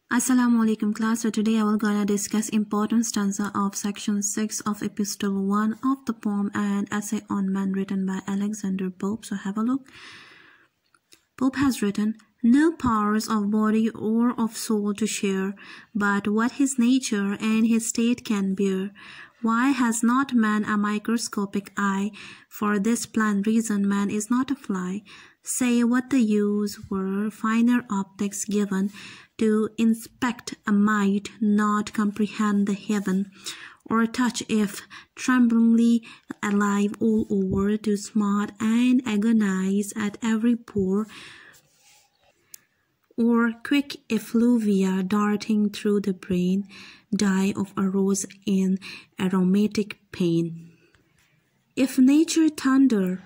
Assalamu alaikum class. So today I will gonna discuss important stanza of section 6 of epistle 1 of the poem and essay on man written by Alexander Pope. So have a look. Pope has written, no powers of body or of soul to share, but what his nature and his state can bear. Why has not man a microscopic eye? For this plain reason man is not a fly. Say what the use were finer optics given to inspect a might not comprehend the heaven, or touch if tremblingly alive all over, to smart and agonize at every pore, or quick effluvia darting through the brain, die of a rose in aromatic pain. If nature thunder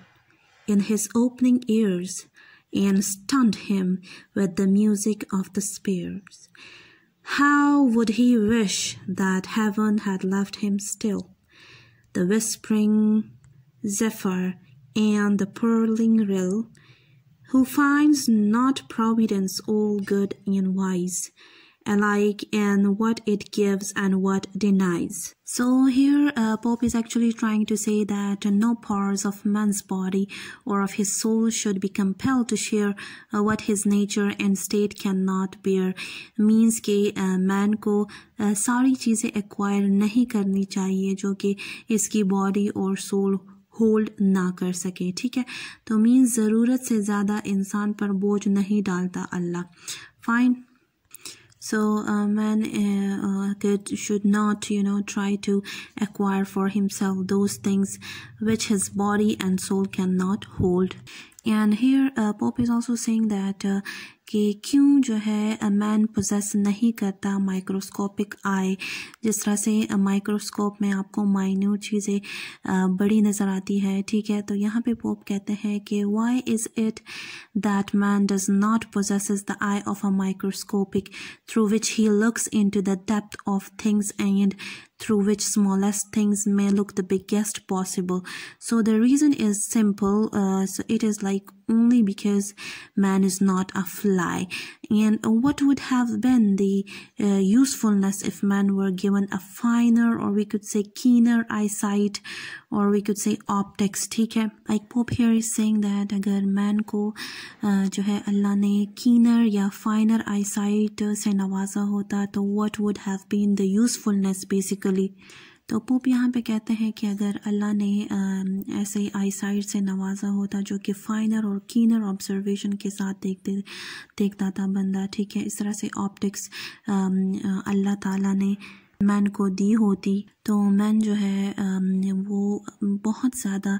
in his opening ears, and stunned him with the music of the spheres, how would he wish that heaven had left him still, the whispering zephyr and the purling rill, who finds not providence all good and wise, alike in what it gives and what denies. So here Pope is actually trying to say that no parts of man's body or of his soul should be compelled to share what his nature and state cannot bear. Means कि man को सारी चीज़ें acquire नहीं करनी चाहिए जो कि इसकी body और soul होल्ड ना कर सके. ठीक है, तो मीन्स ज़रूरत से ज़्यादा इंसान पर बोझ नहीं डालता अल्लाह. Fine. So man should not, try to acquire for himself those things which his body and soul cannot hold. And here Pope is also saying that कि क्यों जो है मैन पोजेस नहीं करता माइक्रोस्कोपिक आई. जिस तरह से माइक्रोस्कोप में आपको माइन्यूट चीज़ें बड़ी नज़र आती है. ठीक है, तो यहाँ पे पोप कहते हैं कि why is it that man does not possesses the eye of a microscopic through which he looks into the depth of things and through which smallest things may look the biggest possible. So the reason is simple. So it is like only because man is not a fly. And what would have been the usefulness if man were given a finer, or we could say keener eyesight, or we could say optics. ठीक है, like Pope here is saying that अगर man को जो है अल्लाह ने keener या finer eyesight से नवाजा होता तो what would have been the usefulness basically. तो पोप यहाँ पे कहते हैं कि अगर अल्लाह ने ऐसे ही आई साइट से नवाजा होता जो कि फाइनर और कीनर ऑब्जर्वेशन के साथ देखता था बंदा. ठीक है, इस तरह से ऑप्टिक्स अल्लाह ताला ने मैन को दी होती तो मैन जो है वो बहुत ज़्यादा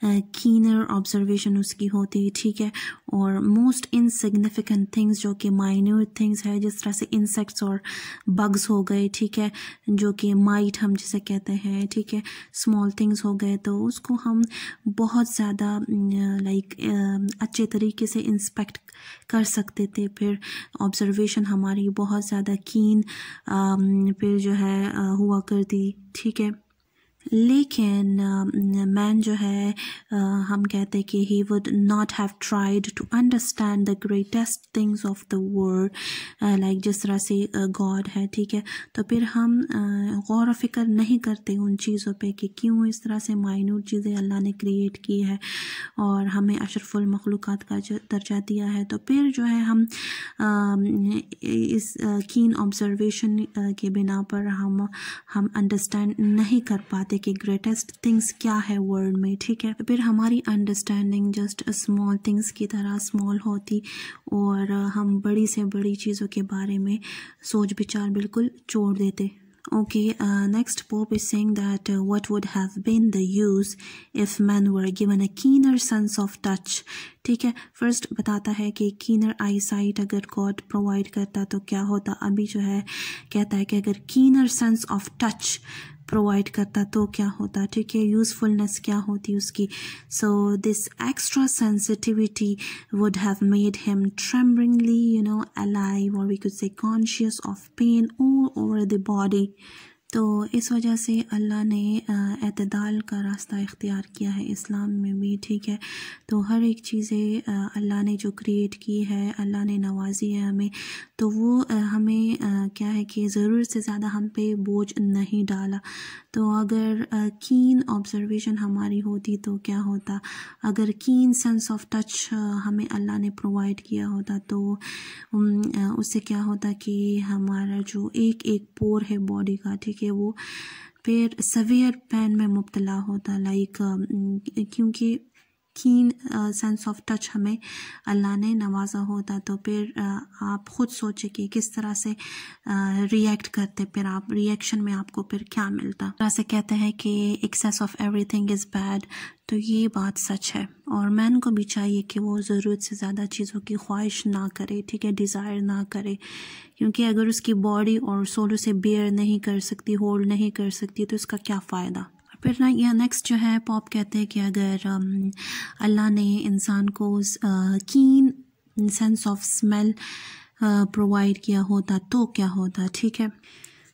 कीनर ऑब्जर्वेशन उसकी होती. ठीक है, और मोस्ट इनसिग्निफिकेंट थिंग्स जो कि माइन्यूट थिंग्स है, जिस तरह से इंसेक्ट्स और बग्स हो गए. ठीक है, जो कि माइट हम जिसे कहते हैं. ठीक है, स्मॉल थिंग्स हो गए तो उसको हम बहुत ज़्यादा अच्छे तरीके से इंस्पेक्ट कर सकते थे. फिर ऑब्जर्वेशन हमारी बहुत ज़्यादा कीन फिर जो है हुआ करती. ठीक है, लेकिन मैन जो है हम कहते हैं कि he would not have tried to understand the greatest things of the world, like जिस तरह से गॉड है. ठीक है, तो फिर हम गौर फिक्र नहीं करते उन चीज़ों पे कि क्यों इस तरह से माइन्यूट चीज़ें अल्लाह ने क्रिएट की है और हमें अशरफुल मखलूक़ात का दर्जा दिया है. तो फिर जो है हम इस कीन ऑब्जर्वेशन के बिना पर हम अंडरस्टैंड नहीं कर पाते कि ग्रेटेस्ट थिंग्स क्या है वर्ल्ड में. ठीक है, फिर हमारी अंडरस्टैंडिंग जस्ट स्मॉल थिंग्स की तरह स्मॉल होती और हम बड़ी से बड़ी चीज़ों के बारे में सोच विचार बिल्कुल छोड़ देते. Okay, next Pope is saying that what would have been the use if men were given a keener sense of touch. ठीक है, फर्स्ट बताता है कि कीनर आई साइट अगर गॉड प्रोवाइड करता तो क्या होता. अभी जो है कहता है कि अगर keener sense of touch provide करता तो क्या होता. ठीक है, यूजफुलनेस क्या होती उसकी. So this extra sensitivity would have made him tremblingly alive, और we could say conscious of pain all over the body. तो इस वजह से अल्लाह ने एतदाल का रास्ता इख्तियार किया है इस्लाम में भी, ठीक है। तो हर एक चीज़ें अल्लाह ने जो क्रिएट की है, अल्लाह ने नवाजी है हमें, तो वो हमें क्या है कि ज़रूरत से ज़्यादा हम पे बोझ नहीं डाला। तो अगर कीन ऑब्जर्वेशन हमारी होती तो क्या होता, अगर कीन सेंस ऑफ टच हमें अल्लाह ने प्रोवाइड किया होता तो उससे क्या होता कि हमारा जो एक एक पोर है बॉडी का, ठीक है, वो फिर सवियर पेन में मुब्तला होता, लाइक क्योंकि कीन सेंस ऑफ टच हमें अल्लाह ने नवाजा होता। तो फिर आप ख़ुद सोचें कि किस तरह से रिएक्ट करते, फिर आप रिएक्शन में आपको फिर क्या मिलता। तरह से कहते हैं कि excess of everything is bad, तो ये बात सच है। और मैन को भी चाहिए कि वो ज़रूरत से ज़्यादा चीज़ों की ख्वाहिश ना करे, ठीक है, डिज़ायर ना करे, क्योंकि अगर उसकी बॉडी और सोल उसे बेयर नहीं कर सकती, होल्ड नहीं कर सकती, तो इसका क्या फ़ायदा। फिर ना यह नेक्स्ट जो है पॉप कहते हैं कि अगर अल्लाह ने इंसान को कीन सेंस ऑफ स्मेल प्रोवाइड किया होता तो क्या होता, ठीक है।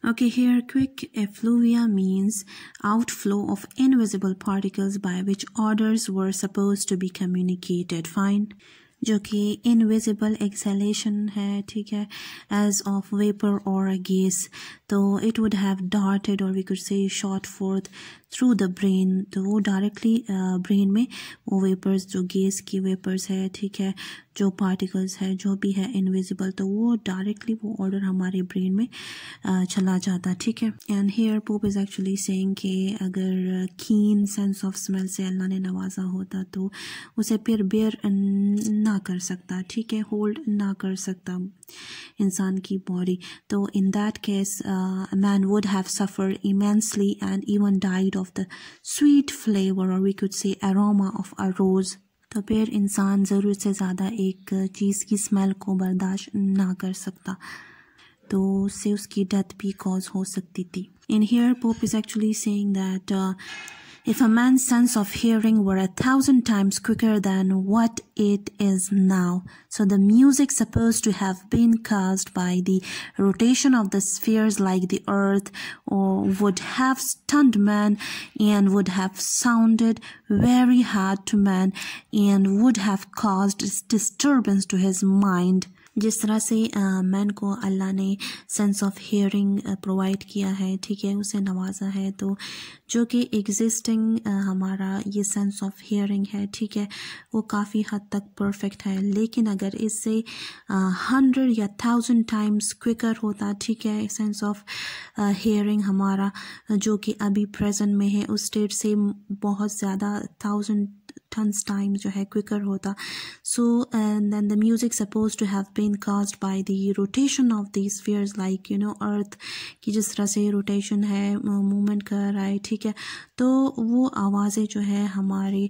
Okay, here quick effluvia means outflow of invisible particles by which orders were supposed to be communicated. Fine. जो कि इनविजिबल एक्सहेलेशन है, ठीक है, एज ऑफ वेपर और अ गैस, तो इट वुड हैव डार्टेड और we could say shot forth through the brain. तो वो डायरेक्टली ब्रेन में वो वेपर्स, जो गैस की वेपर्स है, ठीक है, जो पार्टिकल्स है, जो भी है इनविजिबल, तो वो डायरेक्टली वो ऑर्डर हमारे ब्रेन में चला जाता, ठीक है। And here Pope is actually saying कि अगर कीन सेंस ऑफ स्मेल से अल्लाह ने नवाजा होता तो उसे फिर बेयर ना कर सकता, ठीक है, होल्ड ना कर सकता इंसान की बॉडी। तो in that case man would have suffered immensely and even died of the sweet flavour और we could say aroma of a rose. तो फिर इंसान ज़रूरत से ज़्यादा एक चीज़ की स्मेल को बर्दाश्त ना कर सकता, तो उससे उसकी डेथ भी कॉज हो सकती थी। In here pope is actually saying that if a man's sense of hearing were 1,000 times quicker than what it is now, so the music supposed to have been caused by the rotation of the spheres like the earth, or would have stunned man and would have sounded very hard to man and would have caused disturbance to his mind. जिस तरह से man को अल्लाह ने sense of hearing provide किया है, ठीक है, उसे नवाजा है, तो जो कि एग्जिस्टिंग हमारा ये सेंस ऑफ हियरिंग है, ठीक है, वो काफ़ी हद तक परफेक्ट है। लेकिन अगर इससे 100 या 1000 टाइम्स क्विकर होता, ठीक है, सेंस ऑफ हियरिंग हमारा जो कि अभी प्रेजेंट में है उस स्टेट से बहुत ज़्यादा 1000 tons times जो है क्विकर होता। So and then the music supposed to have been caused by the rotation of these spheres, like you know earth की जिस तरह से रोटेशन है, मूवमेंट कर रहा है, ठीक है, तो वो आवाज़ें जो है हमारे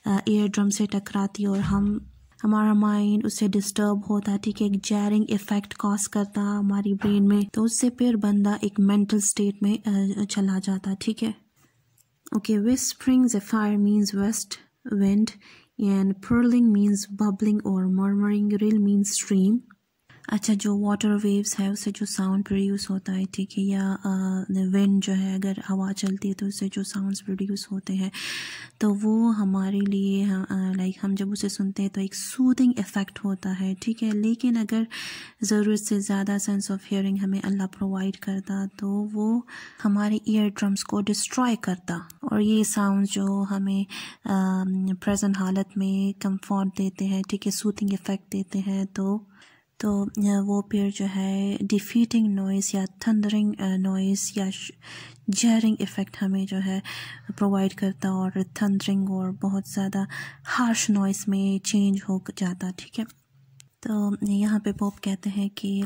ईयर ड्रम से टकराती और हमारा माइंड उससे डिस्टर्ब होता, ठीक है, एक जैरिंग इफेक्ट कॉज करता हमारी ब्रेन में, तो उससे फिर बंदा एक मेंटल स्टेट में चला जाता, ठीक है। Okay, whispering zephyr means west wind and purling means bubbling or murmuring, rill means stream। अच्छा, जो वाटर वेव्स है उससे जो साउंड प्रोड्यूस होता है, ठीक है, या विंड जो है अगर हवा चलती है तो उससे जो साउंड्स प्रोड्यूस होते हैं, तो वो हमारे लिए लाइक हम जब उसे सुनते हैं तो एक सूदिंग इफ़ेक्ट होता है, ठीक है। लेकिन अगर ज़रूरत से ज़्यादा सेंस ऑफ हियरिंग हमें अल्लाह प्रोवाइड करता तो वो हमारे ईयर ड्रम्स को डिस्ट्रॉय करता, और ये साउंड जो हमें प्रेजेंट हालत में कंफर्ट देते हैं, ठीक है, सूदिंग इफ़ेक्ट देते हैं, तो वो फिर जो है डिफीटिंग नॉइस या थंडरिंग नॉइस या जैरिंग इफ़ेक्ट हमें जो है प्रोवाइड करता, और थंडरिंग और बहुत ज़्यादा हार्श नॉइस में चेंज हो जाता, ठीक है। तो यहाँ पे पॉप कहते हैं कि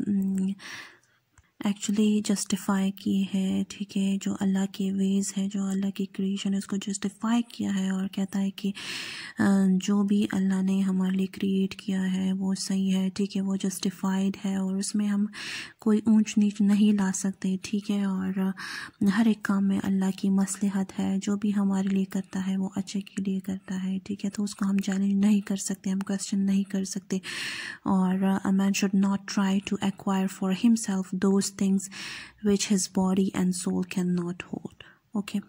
एक्चुअली जस्टिफाई की है, ठीक है, जो अल्लाह के वेज़ है, जो अल्लाह की क्रिएशन है, उसको जस्टिफाई किया है, और कहता है कि जो भी अल्लाह ने हमारे लिए क्रिएट किया है वो सही है, ठीक है, वो जस्टिफाइड है, और उसमें हम कोई ऊंच नीच नहीं ला सकते, ठीक है, और हर एक काम में अल्लाह की मसलहत है, जो भी हमारे लिए करता है वो अच्छे के लिए करता है, ठीक है, तो उसको हम चैलेंज नहीं कर सकते, हम क्वेश्चन नहीं कर सकते। और a man should not try to acquire for himself those those things which his body and soul cannot hold. Okay,